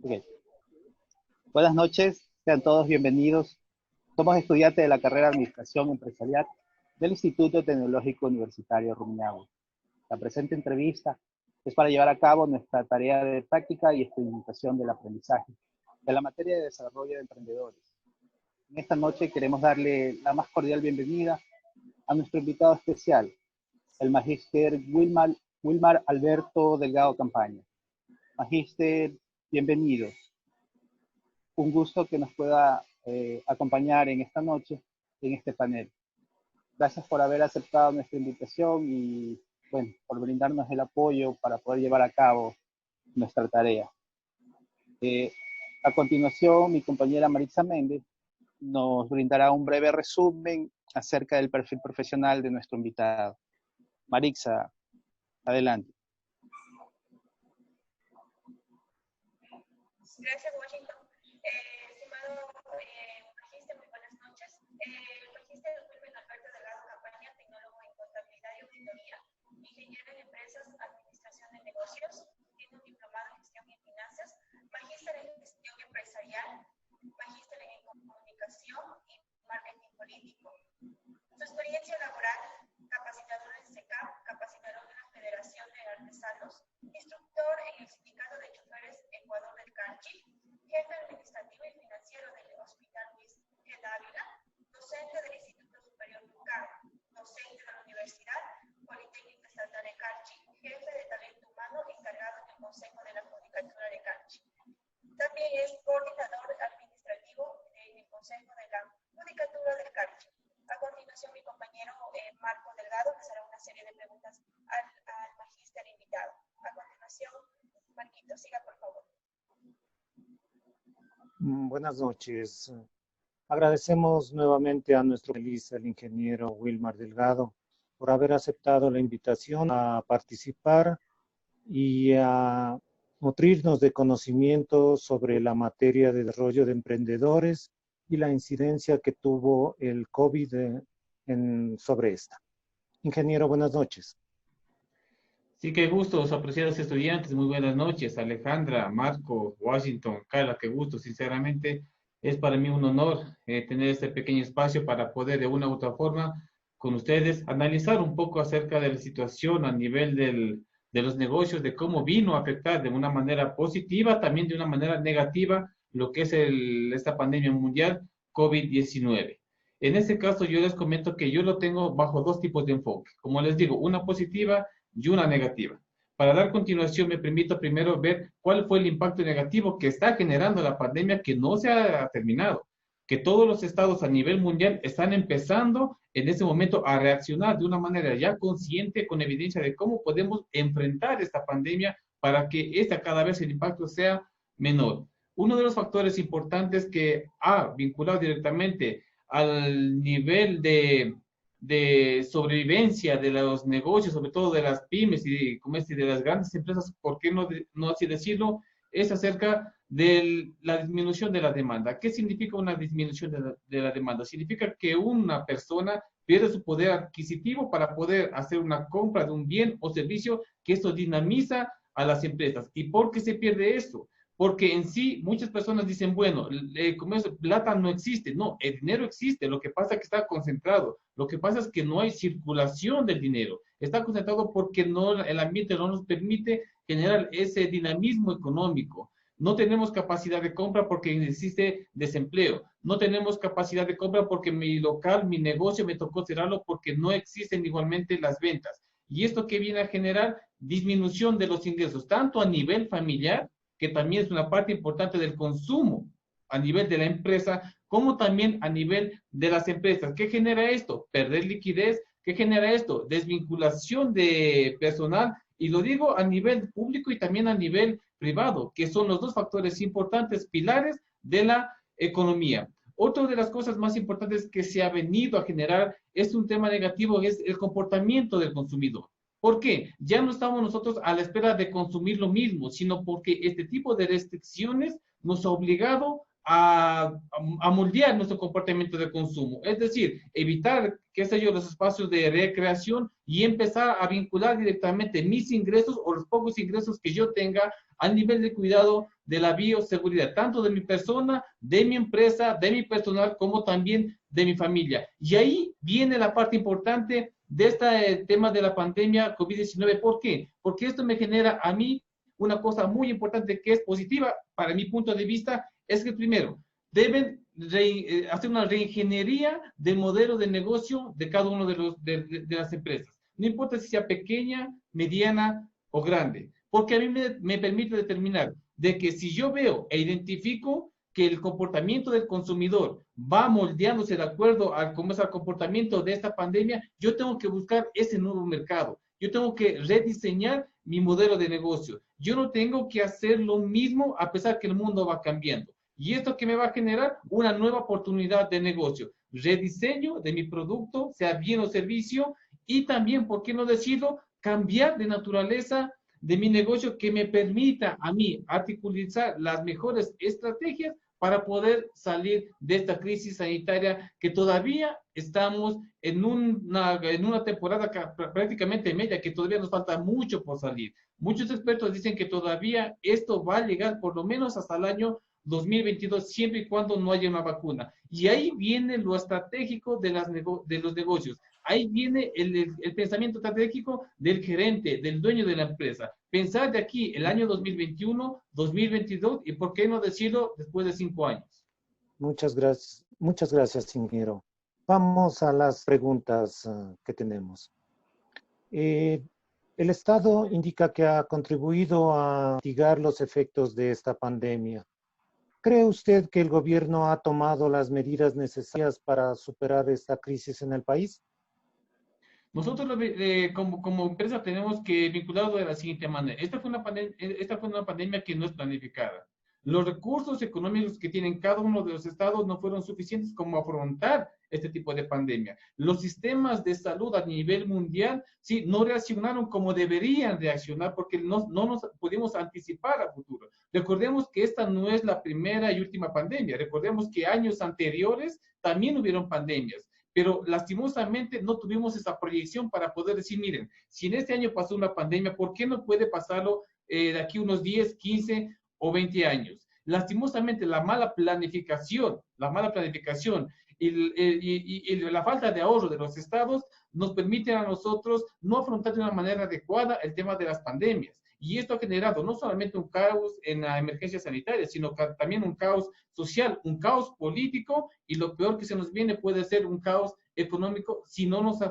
Ok. Buenas noches, sean todos bienvenidos. Somos estudiantes de la carrera de Administración Empresarial del Instituto Tecnológico Universitario Rumiñahui. La presente entrevista es para llevar a cabo nuestra tarea de práctica y experimentación del aprendizaje de la materia de desarrollo de emprendedores. En esta noche queremos darle la más cordial bienvenida a nuestro invitado especial, el magíster Wilmar Alberto Delgado Campaña. Magíster, bienvenido. Un gusto que nos pueda acompañar en esta noche, en este panel. Gracias por haber aceptado nuestra invitación y, bueno, por brindarnos el apoyo para poder llevar a cabo nuestra tarea. A continuación, mi compañera Maritza Méndez nos brindará un breve resumen acerca del perfil profesional de nuestro invitado. Maritza, adelante. Gracias, Washington. Estimado magíster, muy buenas noches. El magíster Wilmar Alberto Delgado Campaña, tecnólogo en contabilidad y auditoría, ingeniero en empresas, administración de negocios, tiene un diplomado en gestión y finanzas, magíster en gestión empresarial, magíster en comunicación y marketing político. Su experiencia laboral: capacitador en SECAP, capacitador de la Federación de Artesanos, instructor en el Sindicato de Choferes Ecuador del CARCHI, jefe administrativo y financiero del Hospital Luis G. Dávila, docente del Instituto Superior UCAR, docente de la Universidad Politécnica Estatal de CARCHI, jefe de talento humano encargado en el Consejo de la Judicatura de CARCHI. También es coordinador administrativo en el Consejo de la Judicatura del CARCHI. A continuación, mi compañero Marco Delgado les hará una serie de preguntas al magíster invitado. A continuación, Marquito, siga por favor. Buenas noches. Agradecemos nuevamente a nuestro panelista, el ingeniero Wilmar Delgado, por haber aceptado la invitación a participar y a nutrirnos de conocimiento sobre la materia de desarrollo de emprendedores y la incidencia que tuvo el COVID sobre esta. Ingeniero, buenas noches. Sí, qué gusto, apreciados estudiantes, muy buenas noches. Alejandra, Marco, Washington, Carla, qué gusto, sinceramente. Es para mí un honor tener este pequeño espacio para poder de una u otra forma con ustedes analizar un poco acerca de la situación a nivel de los negocios, de cómo vino a afectar de una manera positiva, también de una manera negativa, lo que es esta pandemia mundial COVID-19. En este caso, yo les comento que yo lo tengo bajo dos tipos de enfoque. Como les digo, una positiva y una negativa. Para dar continuación, me permito primero ver cuál fue el impacto negativo que está generando la pandemia que no se ha terminado, que todos los estados a nivel mundial están empezando en ese momento a reaccionar de una manera ya consciente, con evidencia de cómo podemos enfrentar esta pandemia para que cada vez el impacto sea menor. Uno de los factores importantes que ha vinculado directamente al nivel de sobrevivencia de los negocios, sobre todo de las pymes y de las grandes empresas, ¿por qué no así decirlo? Es acerca de la disminución de la demanda. ¿Qué significa una disminución de la demanda? Significa que una persona pierde su poder adquisitivo para poder hacer una compra de un bien o servicio, que esto dinamiza a las empresas. ¿Y por qué se pierde esto? Porque en sí muchas personas dicen, bueno, como es, plata no existe. No, el dinero existe, lo que pasa es que está concentrado. Lo que pasa es que no hay circulación del dinero. Está concentrado porque el ambiente no nos permite generar ese dinamismo económico. No tenemos capacidad de compra porque existe desempleo. No tenemos capacidad de compra porque mi local, mi negocio me tocó cerrarlo porque no existen igualmente las ventas. ¿Y esto qué viene a generar? Disminución de los ingresos, tanto a nivel familiar, que también es una parte importante del consumo a nivel de la empresa, como también a nivel de las empresas. ¿Qué genera esto? Perder liquidez. ¿Qué genera esto? Desvinculación de personal, y lo digo a nivel público y también a nivel privado, que son los dos factores importantes, pilares de la economía. Otra de las cosas más importantes que se ha venido a generar es un tema negativo, es el comportamiento del consumidor. ¿Por qué? Ya no estamos nosotros a la espera de consumir lo mismo, sino porque este tipo de restricciones nos ha obligado a moldear nuestro comportamiento de consumo. Es decir, evitar, qué sé yo, los espacios de recreación y empezar a vincular directamente mis ingresos o los pocos ingresos que yo tenga al nivel de cuidado de la bioseguridad, tanto de mi persona, de mi empresa, de mi personal, como también de mi familia. Y ahí viene la parte importante de este tema de la pandemia COVID-19. ¿Por qué? Porque esto me genera a mí una cosa muy importante que es positiva para mi punto de vista, es que primero deben hacer una reingeniería del modelo de negocio de cada uno de las empresas. No importa si sea pequeña, mediana o grande, porque a mí me permite determinar de que si yo veo e identifico que el comportamiento del consumidor va moldeándose de acuerdo a cómo es el comportamiento de esta pandemia, yo tengo que buscar ese nuevo mercado. Yo tengo que rediseñar mi modelo de negocio. Yo no tengo que hacer lo mismo a pesar que el mundo va cambiando. ¿Y esto que me va a generar? Una nueva oportunidad de negocio. Rediseño de mi producto, sea bien o servicio, y también, ¿por qué no decirlo? Cambiar de naturaleza de mi negocio que me permita a mí articular las mejores estrategias para poder salir de esta crisis sanitaria que todavía estamos en una temporada prácticamente media, que todavía nos falta mucho por salir. Muchos expertos dicen que todavía esto va a llegar por lo menos hasta el año 2022, siempre y cuando no haya una vacuna. Y ahí viene lo estratégico de los negocios. Ahí viene el pensamiento estratégico del gerente, del dueño de la empresa. Pensar de aquí el año 2021, 2022 y por qué no decirlo después de 5 años. Muchas gracias, ingeniero. Vamos a las preguntas que tenemos. El Estado indica que ha contribuido a mitigar los efectos de esta pandemia. ¿Cree usted que el gobierno ha tomado las medidas necesarias para superar esta crisis en el país? Nosotros como empresa tenemos que vincularlo de la siguiente manera. Esta fue una pandemia que no es planificada. Los recursos económicos que tienen cada uno de los estados no fueron suficientes como afrontar este tipo de pandemia. Los sistemas de salud a nivel mundial sí no reaccionaron como deberían reaccionar porque no nos pudimos anticipar a futuro. Recordemos que esta no es la primera y última pandemia. Recordemos que años anteriores también hubieron pandemias, pero lastimosamente no tuvimos esa proyección para poder decir, miren, si en este año pasó una pandemia, ¿por qué no puede pasarlo de aquí unos 10, 15 o 20 años? Lastimosamente la mala planificación y la falta de ahorro de los estados nos permiten a nosotros no afrontar de una manera adecuada el tema de las pandemias. Y esto ha generado no solamente un caos en la emergencia sanitaria, sino también un caos social, un caos político, y lo peor que se nos viene puede ser un caos económico si no nos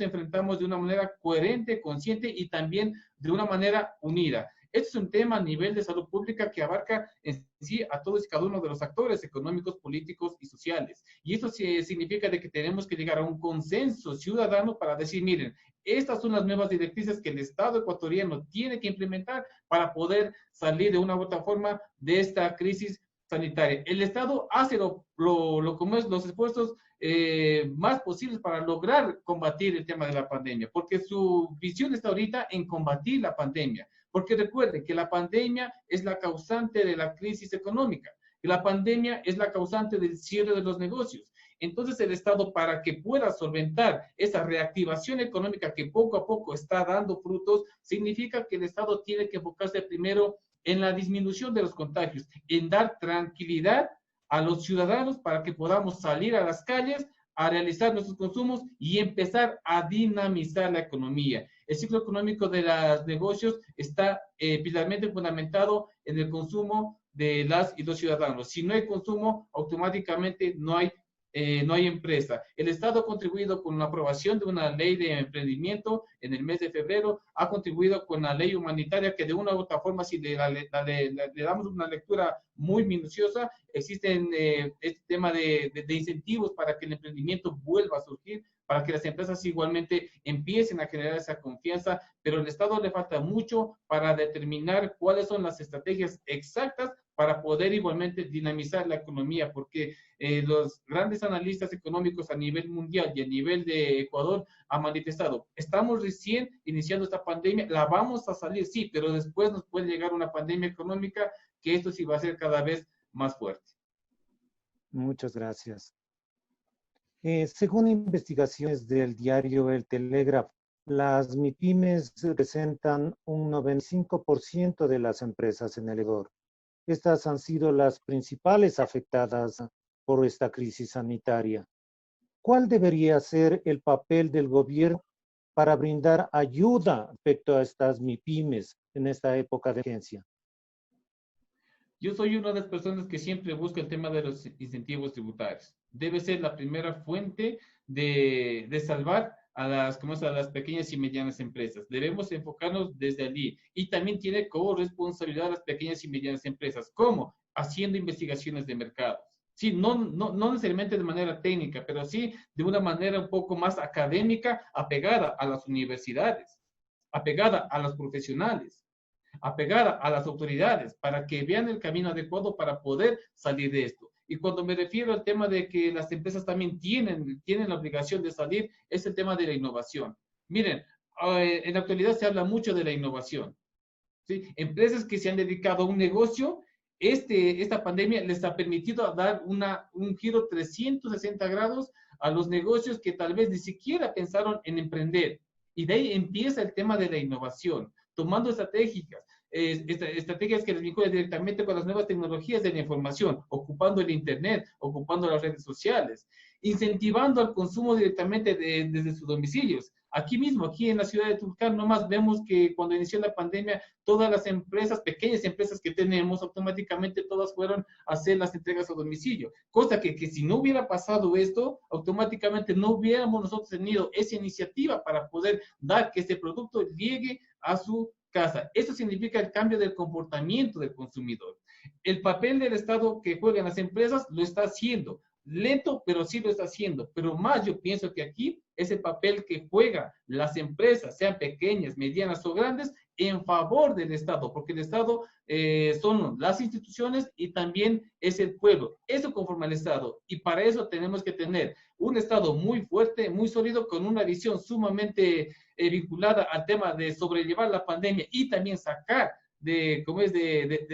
enfrentamos de una manera coherente, consciente y también de una manera unida. Este es un tema a nivel de salud pública que abarca en sí a todos y cada uno de los actores económicos, políticos y sociales. Y esto significa de que tenemos que llegar a un consenso ciudadano para decir, miren, estas son las nuevas directrices que el Estado ecuatoriano tiene que implementar para poder salir de una u otra forma de esta crisis sanitaria. El Estado hace los esfuerzos más posibles para lograr combatir el tema de la pandemia, porque su visión está ahorita en combatir la pandemia. Porque recuerden que la pandemia es la causante de la crisis económica, que la pandemia es la causante del cierre de los negocios. Entonces el Estado, para que pueda solventar esa reactivación económica que poco a poco está dando frutos, significa que el Estado tiene que enfocarse primero en la disminución de los contagios, en dar tranquilidad a los ciudadanos para que podamos salir a las calles a realizar nuestros consumos y empezar a dinamizar la economía. El ciclo económico de los negocios está pilarmente fundamentado en el consumo de las y los ciudadanos. Si no hay consumo, automáticamente no hay empresa. El Estado ha contribuido con la aprobación de una ley de emprendimiento en el mes de febrero, ha contribuido con la ley humanitaria que de una u otra forma, si le damos una lectura muy minuciosa, existen este tema de incentivos para que el emprendimiento vuelva a surgir, para que las empresas igualmente empiecen a generar esa confianza, pero al Estado le falta mucho para determinar cuáles son las estrategias exactas para poder igualmente dinamizar la economía, porque los grandes analistas económicos a nivel mundial y a nivel de Ecuador han manifestado, estamos recién iniciando esta pandemia, la vamos a salir, sí, pero después nos puede llegar una pandemia económica que esto sí va a ser cada vez más fuerte. Muchas gracias. Según investigaciones del diario El Telégrafo, las MIPYMES representan un 95% de las empresas en el Ecuador. Estas han sido las principales afectadas por esta crisis sanitaria. ¿Cuál debería ser el papel del gobierno para brindar ayuda respecto a estas MIPYMES en esta época de emergencia? Yo soy una de las personas que siempre busca el tema de los incentivos tributarios. Debe ser la primera fuente de salvar a las pequeñas y medianas empresas. Debemos enfocarnos desde allí. Y también tiene como responsabilidad a las pequeñas y medianas empresas. ¿Cómo? Haciendo investigaciones de mercado. Sí, no necesariamente de manera técnica, pero sí de una manera un poco más académica, apegada a las universidades, apegada a los profesionales, apegada a las autoridades para que vean el camino adecuado para poder salir de esto. Y cuando me refiero al tema de que las empresas también tienen la obligación de salir, es el tema de la innovación. Miren, en la actualidad se habla mucho de la innovación, ¿sí? Empresas que se han dedicado a un negocio, esta pandemia les ha permitido dar un giro 360 grados a los negocios que tal vez ni siquiera pensaron en emprender. Y de ahí empieza el tema de la innovación, tomando estrategias que les vinculan directamente con las nuevas tecnologías de la información, ocupando el Internet, ocupando las redes sociales, incentivando al consumo directamente desde sus domicilios. Aquí mismo, aquí en la ciudad de Tulcán, nomás vemos que cuando inició la pandemia, todas las empresas, pequeñas empresas que tenemos, automáticamente todas fueron a hacer las entregas a domicilio. Cosa que si no hubiera pasado esto, automáticamente no hubiéramos nosotros tenido esa iniciativa para poder dar que este producto llegue a su casa. Eso significa el cambio del comportamiento del consumidor. El papel del Estado que juegan las empresas lo está haciendo. Lento, pero sí lo está haciendo. Pero más yo pienso que aquí es el papel que juegan las empresas, sean pequeñas, medianas o grandes, en favor del Estado, porque el Estado son las instituciones y también es el pueblo. Eso conforma el Estado. Y para eso tenemos que tener un Estado muy fuerte, muy sólido, con una visión sumamente vinculada al tema de sobrellevar la pandemia y también sacar de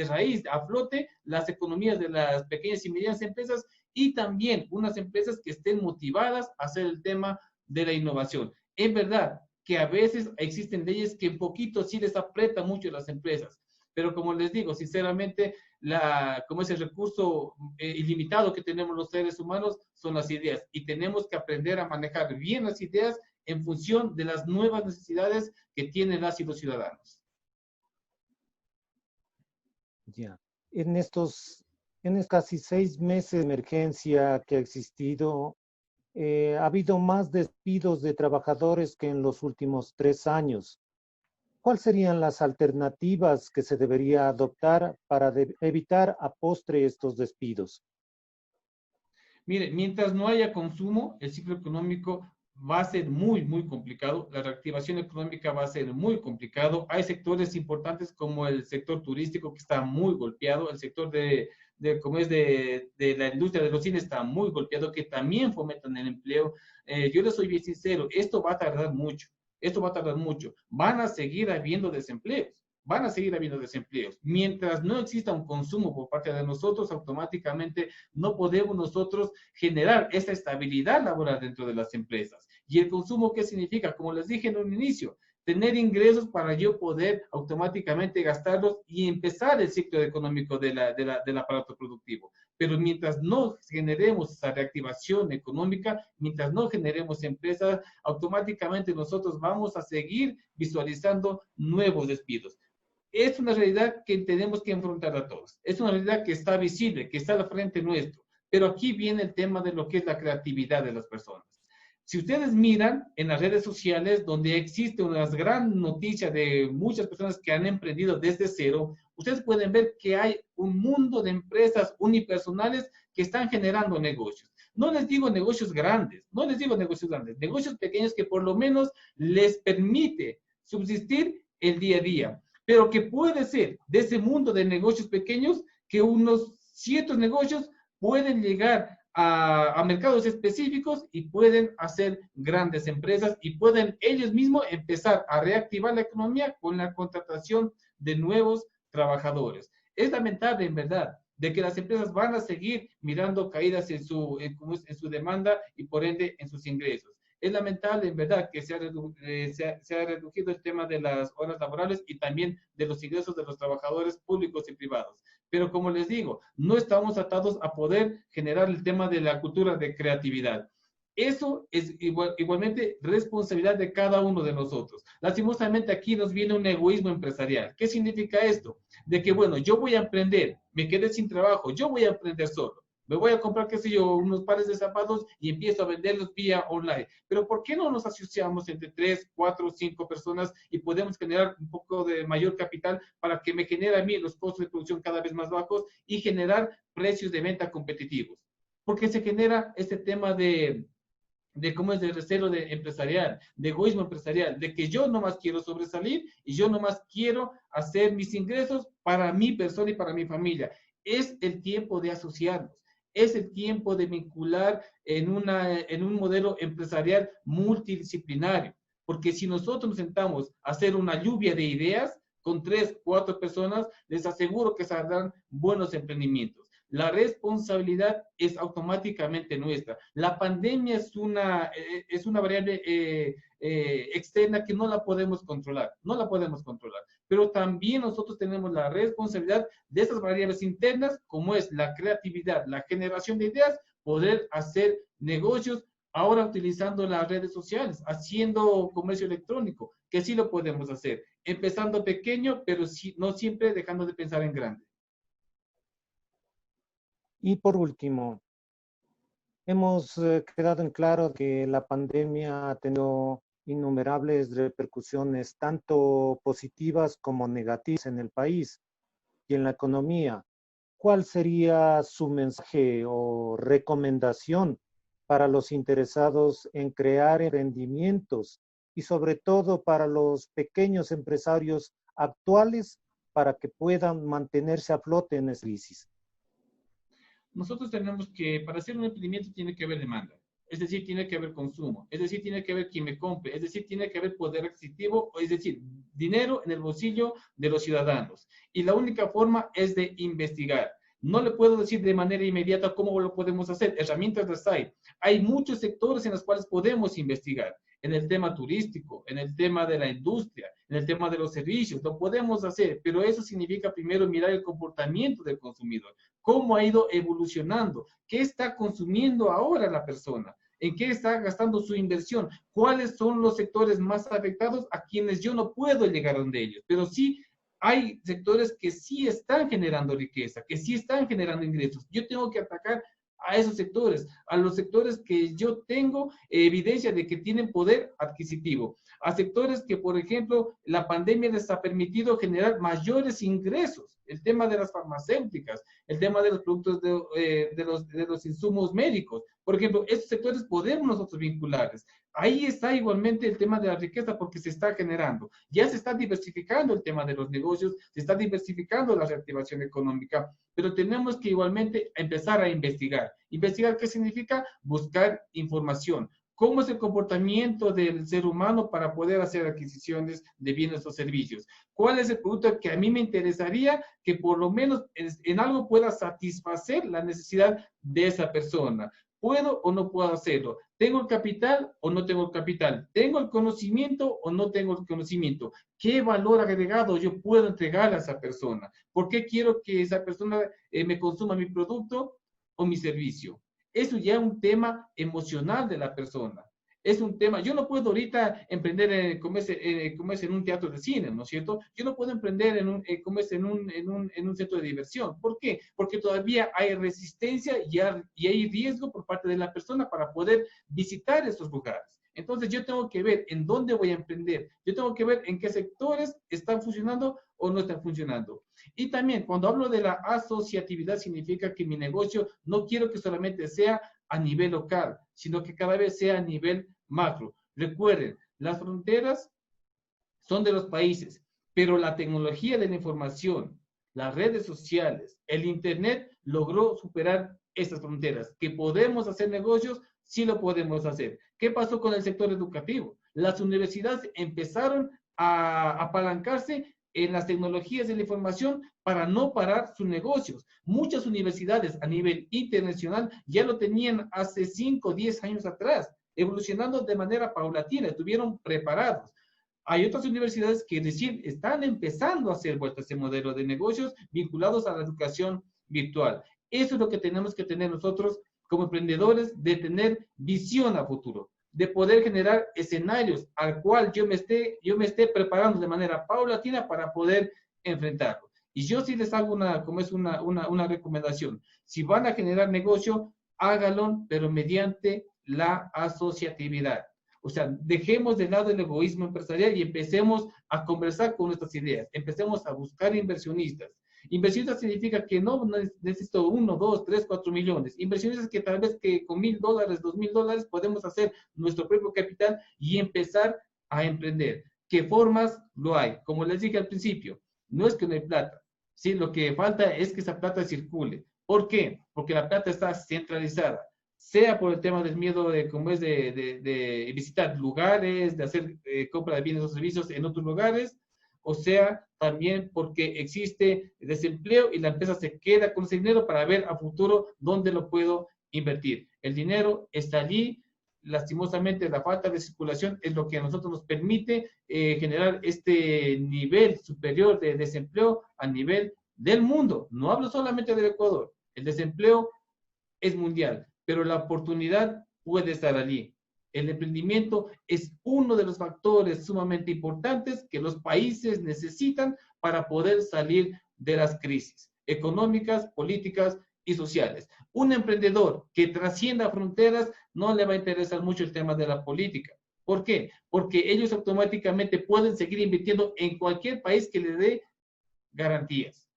raíz a flote las economías de las pequeñas y medianas empresas y también unas empresas que estén motivadas a hacer el tema de la innovación. Es verdad que a veces existen leyes que un poquito sí les apretan mucho a las empresas, pero como les digo, sinceramente, como ese recurso ilimitado que tenemos los seres humanos son las ideas y tenemos que aprender a manejar bien las ideas en función de las nuevas necesidades que tienen las y los ciudadanos. Ya. En estos casi 6 meses de emergencia que ha existido, ha habido más despidos de trabajadores que en los últimos 3 años. ¿Cuáles serían las alternativas que se debería adoptar para evitar a postre estos despidos? Mire, mientras no haya consumo, el ciclo económico va a ser muy, muy complicado. La reactivación económica va a ser muy complicado. Hay sectores importantes como el sector turístico que está muy golpeado, el sector de la industria de los cines está muy golpeado, que también fomentan el empleo. Yo les soy bien sincero, esto va a tardar mucho. Esto va a tardar mucho. Van a seguir habiendo desempleos. Van a seguir habiendo desempleos. Mientras no exista un consumo por parte de nosotros, automáticamente no podemos nosotros generar esa estabilidad laboral dentro de las empresas. ¿Y el consumo qué significa? Como les dije en un inicio, tener ingresos para yo poder automáticamente gastarlos y empezar el ciclo económico del aparato productivo. Pero mientras no generemos esa reactivación económica, mientras no generemos empresas, automáticamente nosotros vamos a seguir visualizando nuevos despidos. Es una realidad que tenemos que enfrentar a todos. Es una realidad que está visible, que está al frente nuestro. Pero aquí viene el tema de lo que es la creatividad de las personas. Si ustedes miran en las redes sociales, donde existe una gran noticia de muchas personas que han emprendido desde cero, ustedes pueden ver que hay un mundo de empresas unipersonales que están generando negocios. No les digo negocios grandes, negocios pequeños que por lo menos les permite subsistir el día a día, pero que puede ser de ese mundo de negocios pequeños que unos ciertos negocios pueden llegar a mercados específicos y pueden hacer grandes empresas y pueden ellos mismos empezar a reactivar la economía con la contratación de nuevos trabajadores. Es lamentable, en verdad, de que las empresas van a seguir mirando caídas en su demanda y por ende en sus ingresos. Es lamentable, en verdad, que se ha reducido el tema de las horas laborales y también de los ingresos de los trabajadores públicos y privados. Pero como les digo, no estamos atados a poder generar el tema de la cultura de creatividad. Eso es igualmente responsabilidad de cada uno de nosotros. Lastimosamente aquí nos viene un egoísmo empresarial. ¿Qué significa esto? De que, bueno, yo voy a emprender, me quedé sin trabajo, yo voy a emprender solo. Me voy a comprar, qué sé yo, unos pares de zapatos y empiezo a venderlos vía online. Pero ¿por qué no nos asociamos entre 3, 4, 5 personas y podemos generar un poco de mayor capital para que me genere a mí los costos de producción cada vez más bajos y generar precios de venta competitivos? Porque se genera este tema de cómo es de recelo empresarial, de egoísmo empresarial, de que yo nomás quiero sobresalir y yo nomás quiero hacer mis ingresos para mi persona y para mi familia. Es el tiempo de asociarnos, es el tiempo de vincular en un modelo empresarial multidisciplinario, porque si nosotros nos sentamos a hacer una lluvia de ideas con 3, 4 personas, les aseguro que saldrán buenos emprendimientos. La responsabilidad es automáticamente nuestra. La pandemia es una variable externa que no la podemos controlar, no la podemos controlar. Pero también nosotros tenemos la responsabilidad de esas variables internas, como es la creatividad, la generación de ideas, poder hacer negocios ahora utilizando las redes sociales, haciendo comercio electrónico, que sí lo podemos hacer, empezando pequeño, pero sí, no siempre dejando de pensar en grande. Y por último, hemos quedado en claro que la pandemia ha tenido innumerables repercusiones, tanto positivas como negativas en el país y en la economía. ¿Cuál sería su mensaje o recomendación para los interesados en crear emprendimientos y sobre todo para los pequeños empresarios actuales para que puedan mantenerse a flote en esta crisis? Nosotros tenemos que, para hacer un emprendimiento tiene que haber demanda, es decir, tiene que haber consumo, es decir, tiene que haber quien me compre, es decir, tiene que haber poder adquisitivo, es decir, dinero en el bolsillo de los ciudadanos. Y la única forma es de investigar. No le puedo decir de manera inmediata cómo lo podemos hacer, herramientas las hay. Hay muchos sectores en los cuales podemos investigar. En el tema turístico, en el tema de la industria, en el tema de los servicios, lo podemos hacer, pero eso significa primero mirar el comportamiento del consumidor, cómo ha ido evolucionando, qué está consumiendo ahora la persona, en qué está gastando su inversión, cuáles son los sectores más afectados a quienes yo no puedo llegar a donde ellos, pero sí hay sectores que sí están generando riqueza, que sí están generando ingresos. Yo tengo que atacar a esos sectores, a los sectores que yo tengo evidencia de que tienen poder adquisitivo, a sectores que, por ejemplo, la pandemia les ha permitido generar mayores ingresos, el tema de las farmacéuticas, el tema de los productos de los insumos médicos, por ejemplo, estos sectores podemos nosotros vincularles. Ahí está igualmente el tema de la riqueza porque se está generando. Ya se está diversificando el tema de los negocios, se está diversificando la reactivación económica, pero tenemos que igualmente empezar a investigar. ¿Investigar qué significa? Buscar información. ¿Cómo es el comportamiento del ser humano para poder hacer adquisiciones de bienes o servicios? ¿Cuál es el producto que a mí me interesaría que por lo menos en algo pueda satisfacer la necesidad de esa persona? ¿Puedo o no puedo hacerlo? ¿Tengo el capital o no tengo el capital? ¿Tengo el conocimiento o no tengo el conocimiento? ¿Qué valor agregado yo puedo entregar a esa persona? ¿Por qué quiero que esa persona me consuma mi producto o mi servicio? Eso ya es un tema emocional de la persona. Es un tema, yo no puedo ahorita emprender como es en un teatro de cine, ¿no es cierto? Yo no puedo emprender como es en un centro de diversión. ¿Por qué? Porque todavía hay resistencia y hay riesgo por parte de la persona para poder visitar estos lugares. Entonces yo tengo que ver en dónde voy a emprender, yo tengo que ver en qué sectores están funcionando o no están funcionando. Y también cuando hablo de la asociatividad significa que mi negocio no quiero que solamente sea a nivel local, sino que cada vez sea a nivel macro. Recuerden, las fronteras son de los países, pero la tecnología de la información, las redes sociales, el Internet logró superar estas fronteras. ¿Que podemos hacer negocios? Sí lo podemos hacer. ¿Qué pasó con el sector educativo? Las universidades empezaron a apalancarse en las tecnologías de la información para no parar sus negocios. Muchas universidades a nivel internacional ya lo tenían hace 5 o 10 años atrás, evolucionando de manera paulatina, estuvieron preparados. Hay otras universidades que recién están empezando a hacer vueltas ese modelo de negocios vinculados a la educación virtual. Eso es lo que tenemos que tener nosotros como emprendedores, de tener visión a futuro, de poder generar escenarios al cual yo me esté preparando de manera paulatina para poder enfrentarlo. Y yo sí les hago una recomendación. Si van a generar negocio, hágalo, pero mediante la asociatividad. O sea, dejemos de lado el egoísmo empresarial y empecemos a conversar con nuestras ideas. Empecemos a buscar inversionistas. Inversionistas significa que no necesito 1, 2, 3, 4 millones. Inversionistas que tal vez que con $1,000, $2,000 podemos hacer nuestro propio capital y empezar a emprender. ¿Qué formas lo hay? Como les dije al principio, no es que no hay plata. Sí, lo que falta es que esa plata circule. ¿Por qué? Porque la plata está centralizada, sea por el tema del miedo de visitar lugares, de hacer compra de bienes o servicios en otros lugares, o sea, también porque existe desempleo y la empresa se queda con ese dinero para ver a futuro dónde lo puedo invertir. El dinero está allí, lastimosamente la falta de circulación es lo que a nosotros nos permite generar este nivel superior de desempleo a nivel del mundo. No hablo solamente del Ecuador, el desempleo es mundial, pero la oportunidad puede estar allí. El emprendimiento es uno de los factores sumamente importantes que los países necesitan para poder salir de las crisis económicas, políticas y sociales. Un emprendedor que trascienda fronteras no le va a interesar mucho el tema de la política. ¿Por qué? Porque ellos automáticamente pueden seguir invirtiendo en cualquier país que le dé garantías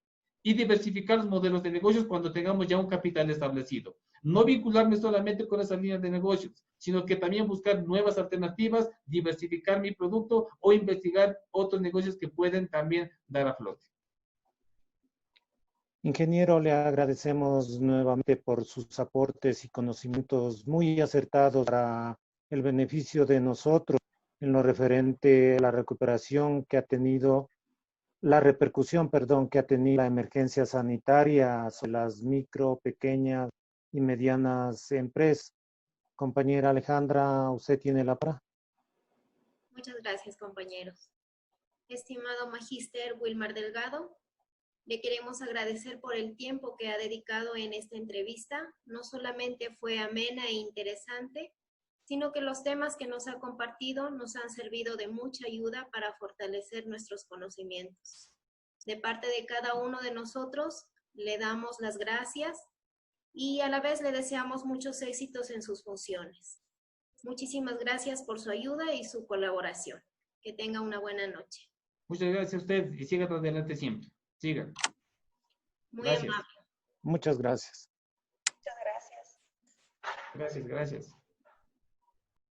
y diversificar los modelos de negocios cuando tengamos ya un capital establecido. No vincularme solamente con esas líneas de negocios, sino que también buscar nuevas alternativas, diversificar mi producto o investigar otros negocios que pueden también dar a flote. Ingeniero, le agradecemos nuevamente por sus aportes y conocimientos muy acertados para el beneficio de nosotros en lo referente a la recuperación que ha tenido, la repercusión, perdón, que ha tenido la emergencia sanitaria sobre las micro, pequeñas y medianas empresas. Compañera Alejandra, usted tiene la palabra. Muchas gracias, compañeros. Estimado Magíster Wilmar Delgado, le queremos agradecer por el tiempo que ha dedicado en esta entrevista. No solamente fue amena e interesante, sino que los temas que nos ha compartido nos han servido de mucha ayuda para fortalecer nuestros conocimientos. De parte de cada uno de nosotros, le damos las gracias y a la vez le deseamos muchos éxitos en sus funciones. Muchísimas gracias por su ayuda y su colaboración. Que tenga una buena noche. Muchas gracias a usted y siga adelante siempre. Siga. Muy Gracias. amable. Muchas gracias. Muchas gracias. Gracias, gracias.